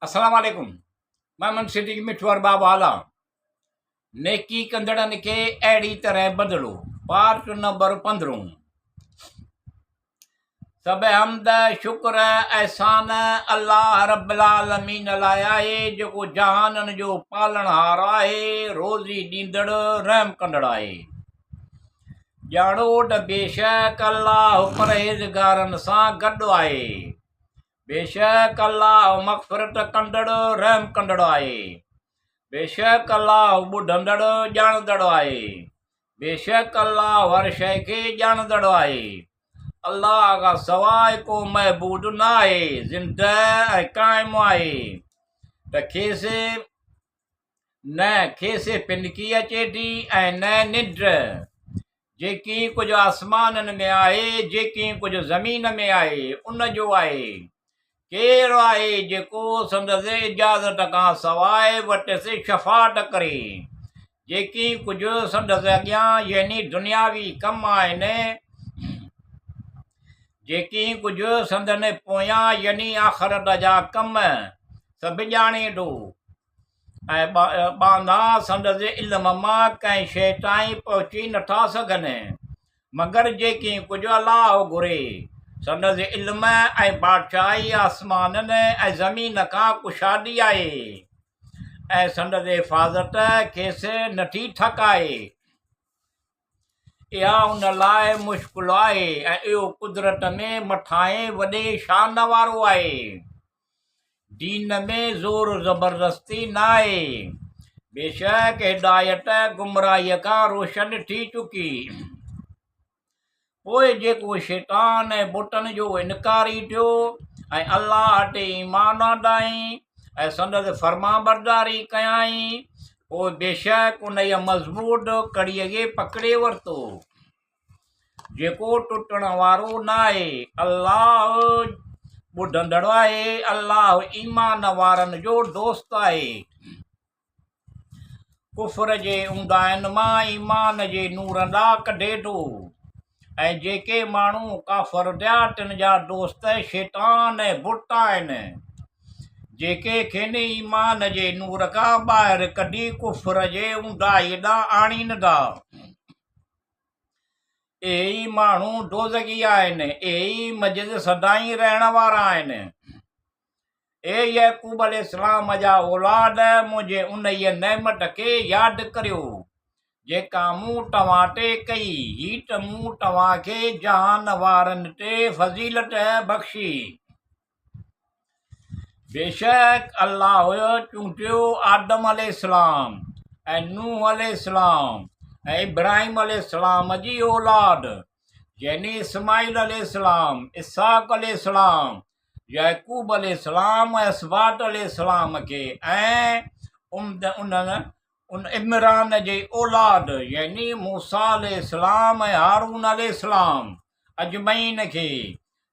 अस्सलाम वालेकुम। मैं सिटी मिठू अरबाब वाला। नेकी कंदड़न के अहिड़ी तरह बदलो। Part number 15। सब हमद शुक्र एहसान अल्लाह रब्बुल आलमीन लाइ आहे जेको जहाननि जो पालणहार आहे, रोज़ी ॾींदड़, रहम कंदड़ आहे। ॼाणो त बेशक अल्लाह परहेज़गारनि सां गॾु आहे। बेशक अल्लाह मग़फ़िरत कंदड़, रहम कंदड़ आहे। बेशक अल्लाह ॿुधंदड़, ॼाणंदड़ आहे। बेशक अल्लाह हर शइ खे ॼाणंदड़ आहे। अल्लाह खां सवाइ को महबूद न आहे, ज़िंदह ऐं क़ाइमु आहे। त खेसि पिनकी अचे थी ऐं न निंड। जेकी कुझु आसमाननि में आहे, जेकी कुझु ज़मीन में आहे, उन जो आहे। केरु आहे जेको संदसि इजाज़त खां सवाइ वटि शफ़ाअत करे। जेकी कुझु संदसि अॻियां यानी दुनियावी कम आहिनि, जेकी कुझु संदनि पोयां यानी आख़िरत जा कम सभु ॼाणे थो। ऐं ॿांदा संदसि इल्म मां कंहिं शइ ताईं पहुची नथा सघनि मगर जेकी कुझु अल्लाह घुरे। संदसि इल्म ऐं बादशाही आसमाननि ऐं ज़मीन खां कुशादी आहे ऐं संदसि हिफ़ाज़त खेसि नथी थकाए। इहा उन लाइ मुश्किल आहे ऐं इहो कुदरत में मथां वॾे शान वारो आहे। दीन में ज़ोर ज़बरदस्ती न आहे। बेशक हिदायत गुमराहीअ खां रोशन थी चुकी। पोइ जेको शैतान ऐं बुतनि जो इनकारी थियो ऐं अल्लाह ते ईमान आंदाई ऐं संदसि फर्माबरदारी कयाई, पोइ बेशक उन मज़बूत कड़ीअ खे पकिड़े वरितो जेको टुटण वारो न आहे। अल्लाह ॿुधंदड़ आहे। अल्लाह ईमान वारनि जो दोस्त आहे। कुफर जे ऊंदाहिनि मां ईमान जे नूर ॾांहुं कढे थो। ऐं जेके माण्हू काफ़र थिया तिन जा दोस्त शैतान ऐं बुत आहिनि, जेके खेनि ईमान जे नूर खां ॿाहिरि कढी कुफर जे ऊंदाही ॾांहुं आणींदा। इहे ई माण्हू दोज़गी आहिनि। इहे ई मजिद सदाईं रहण वारा आहिनि। ए याकूब अलैहिस्सलाम जा औलाद, मुंहिंजे उन नेमत खे यादि करियो जेका मूं तव्हां ते कई। ही त मूं तव्हांखे जहान वारनि ते फज़ीलत बख़्शी। बेशक अल्लाह चूंडियो आदम अलैहिस्सलाम ऐं नूह अलैहिस्सलाम ऐं इब्राहिम अलैहिस्सलाम जी औलाद यानी इस्माइल अलैहिस्सलाम, इसहाक़ अलैहिस्सलाम, याकूब अलैहिस्सलाम ऐं असबात अलैहिस्सलाम खे ऐं उन इमरान जे औलाद यानी मूसा अलैहिस्सलाम ऐं हारून अलैहिस्सलाम अजमईन खे।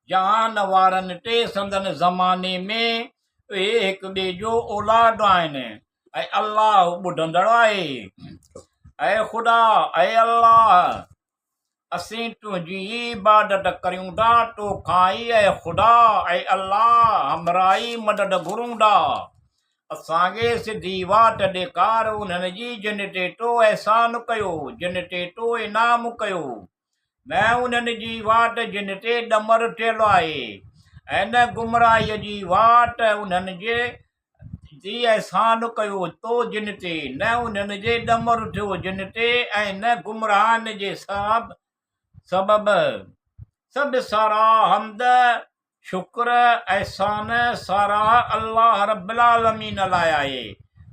जहान वारनि ते संदन ज़माने में उहे हिक ॿिए जो औलाद आहिनि ऐं अल्लाह ॿुधंदड़ आहे। ऐं ख़ुदा, ऐं अल्लाह, असीं तुंहिंजी इबादत करियूं था तोखां ई। ऐं ख़ुदा, ऐं अल्लाह, हमराही मदद घुरूं था। असांखे सिधी वाट ॾेखार उन्हनि जी जिन ते तो अहसान कयो, जिन ते तो इनाम कयो, न उन्हनि जी वाट जिन ते ॾमर थियल आहे, ऐं न गुमराहीअ जी वाट उन्हनि जी अहसान कयो तो जिन ते, न उन्हनि जे ॾमर थियो जिन ते, ऐं न गुमराहनि जे सबब। सभु सारा हमद, शुक्र, एहसान सारा अल्लाह रब्बुल आलमीन लाइ आहे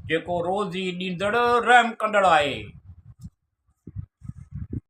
जेको रोज़ी ॾींदड़, रहम कंदड़ आहे।